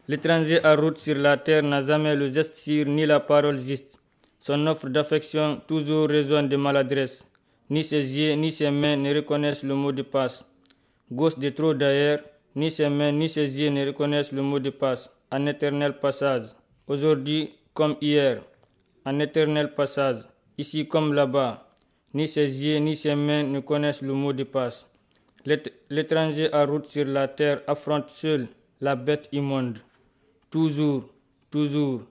L'étranger en route sur la terre n'a jamais le geste sûr ni la parole juste. Son offre d'affection toujours résonne de maladresse. Ni ses yeux ni ses mains ne reconnaissent le mot de passe. Gauche de trop d'ailleurs, ni ses mains ni ses yeux ne reconnaissent le mot de passe. Un éternel passage. Aujourd'hui comme hier, un éternel passage. Ici comme là-bas, ni ses yeux ni ses mains ne connaissent le mot de passe. L'étranger en route sur la terre affronte seul la bête immonde. Toujours, toujours.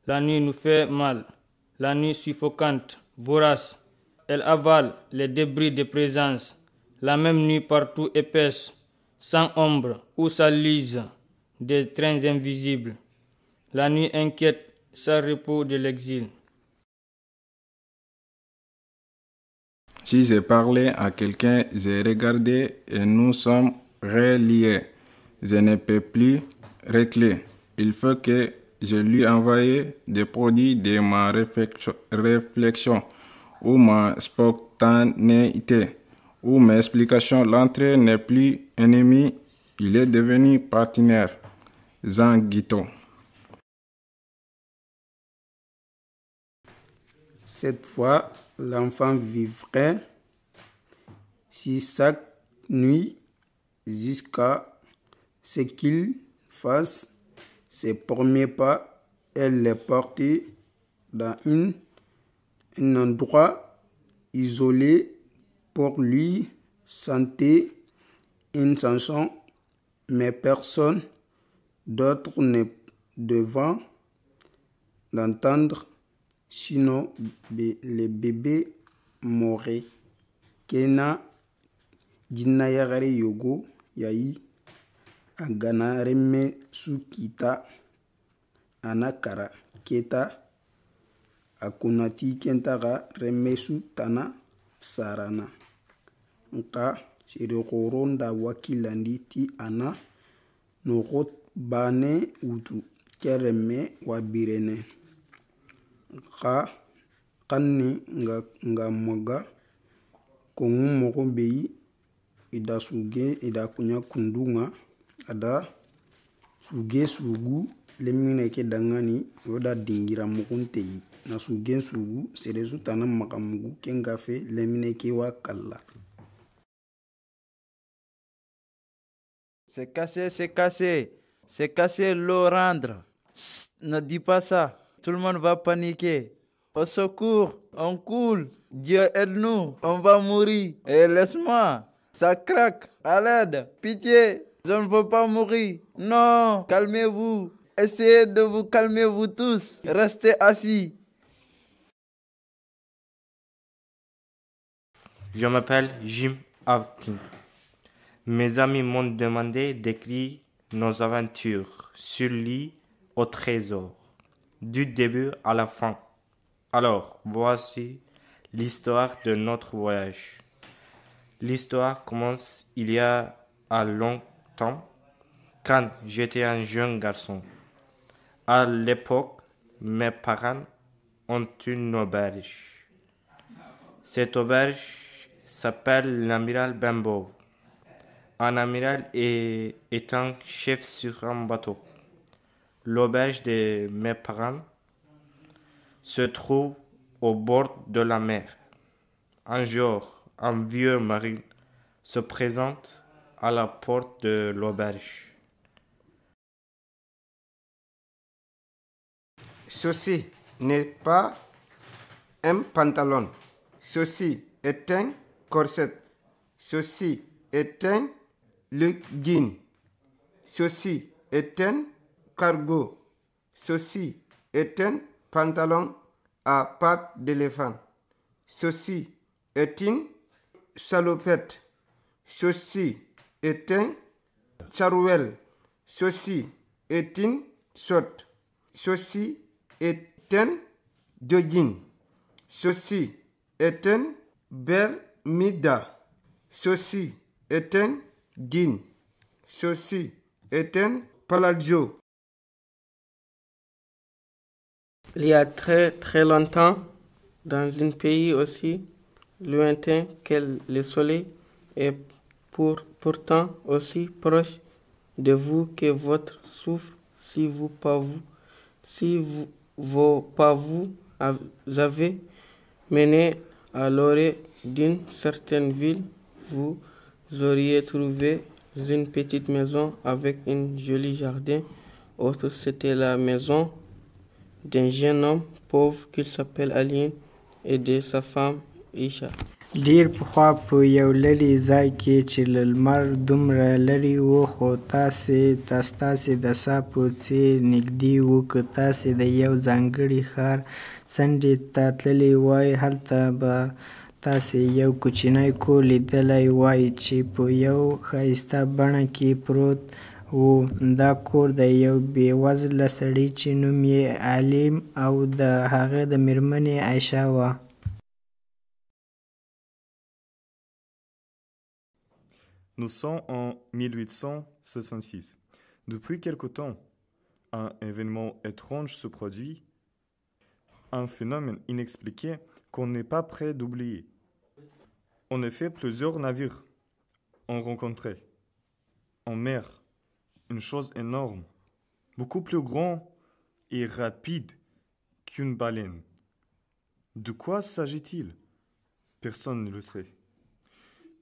La nuit nous fait mal. La nuit suffocante, vorace. Elle avale les débris de présence. La même nuit partout épaisse, sans ombre ou salise des trains invisibles. La nuit inquiète, sans repos de l'exil. Si j'ai parlé à quelqu'un, j'ai regardé et nous sommes reliés. Je ne peux plus régler. Il faut que je lui envoie des produits de ma réflexion ou ma spontanéité ou mes explications. L'entrée n'est plus ennemi, il est devenu partenaire. Jean Guiteau. Cette fois, l'enfant vivrait si chaque nuit jusqu'à ce qu'il fasse ses premiers pas, elle les portait dans un endroit isolé pour lui chanter une chanson, mais personne d'autre n'est devant l'entendre, sinon le bébé mourrait. Kena jina yagare yogo yayi agana reme sukita anakara keta akunati kentara reme tana sarana nka shirikoronda wakilandi ti ana nurot bane utu kereme wabirene nka kanni nga moga kongu moko beyi ida suge ida kunya kundunga ada suge sugu lemine ke dangani yoda dingira mukunteyi na suge sugu seresu tana makamugu kengafe lemine ke wakalla. C'est cassé l'eau rendre. Ne dis pas ça, tout le monde va paniquer. Au secours, on coule, Dieu aide-nous, on va mourir. Et laisse-moi, ça craque, à l'aide, pitié, je ne veux pas mourir. Non, calmez-vous, essayez de vous calmer vous tous, restez assis. Je m'appelle Jim Hawkins. Mes amis m'ont demandé d'écrire nos aventures sur l'île au trésor, du début à la fin. Alors, voici l'histoire de notre voyage. L'histoire commence il y a longtemps, quand j'étais un jeune garçon. À l'époque, mes parents ont une auberge. Cette auberge s'appelle l'amiral Benbow. Un amiral est un chef sur un bateau. L'auberge de mes parents se trouve au bord de la mer. Un jour, un vieux marin se présente à la porte de l'auberge. Ceci n'est pas un pantalon. Ceci est un corset. Ceci est un legging. Ceci est un cargo. Ceci est un pantalon à pattes d'éléphant. Ceci est une salopette. Ceci est un sarouel. Ceci est une sotte. Ceci est un jogging. Ceci est un bermuda. Ceci est un jean. Ceci est un palazzo. Il y a très très longtemps, dans un pays aussi lointain que le soleil est pourtant aussi proche de vous que votre souffle vos pas vous avez mené à l'orée d'une certaine ville, vous auriez trouvé une petite maison avec un joli jardin. Autre, c'était la maison d'un jeune homme pauvre qui s'appelle Aline et de sa femme Isha. ډیر پخوا په یو لرې ځای کې چې له لمر دومره لرې و خو تاسې د سا په څېر نږدې و که تاسې د یو ځانګړي ښار څنډې ته تللي وای هلته به تاسې یو کوچنی کور لیدلی وای چې په یو ښایسته بڼه کې پروت و. دا کور د یو بېوزله سړي چې نوم یې علیم او د هغه د مېرمنې عایشه وه. Nous sommes en 1866. Depuis quelque temps, un événement étrange se produit, un phénomène inexpliqué qu'on n'est pas prêt d'oublier. En effet, plusieurs navires ont rencontré en mer une chose énorme, beaucoup plus grand et rapide qu'une baleine. De quoi s'agit-il? Personne ne le sait.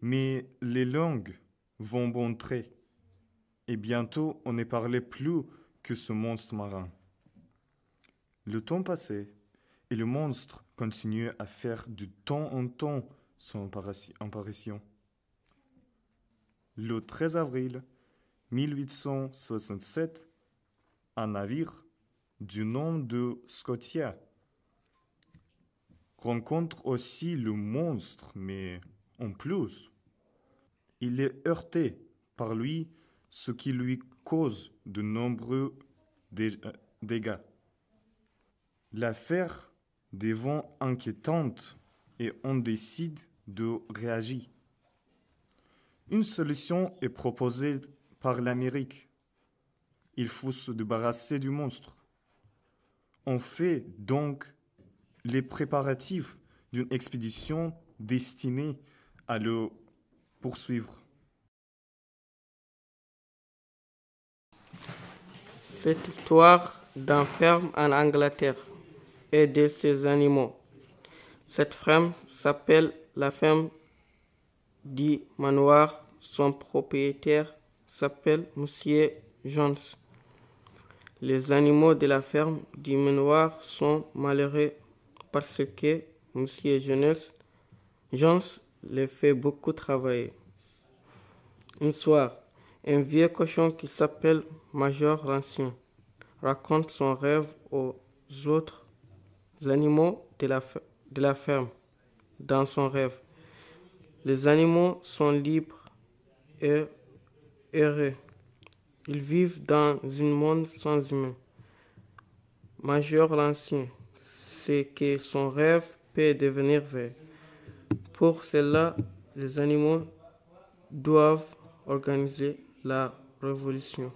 Mais les langues vont montrer, et bientôt on ne parlait plus que ce monstre marin. Le temps passait, et le monstre continuait à faire de temps en temps son apparition. Le 13 avril 1867, un navire du nom de Scotia rencontre aussi le monstre, mais en plus, il est heurté par lui, ce qui lui cause de nombreux dégâts. L'affaire devient inquiétante et on décide de réagir. Une solution est proposée par l'Amérique. Il faut se débarrasser du monstre. On fait donc les préparatifs d'une expédition destinée à le poursuivre. Cette histoire d'une ferme en Angleterre et de ses animaux. Cette ferme s'appelle la ferme du manoir. Son propriétaire s'appelle Monsieur Jones. Les animaux de la ferme du manoir sont malheureux parce que Monsieur Jones les fait beaucoup travailler. Un soir, un vieux cochon qui s'appelle Major l'Ancien raconte son rêve aux autres animaux de la ferme. Dans son rêve, les animaux sont libres et heureux. Ils vivent dans un monde sans humains. Major l'Ancien sait que son rêve peut devenir vrai. Pour cela, les animaux doivent organiser la révolution.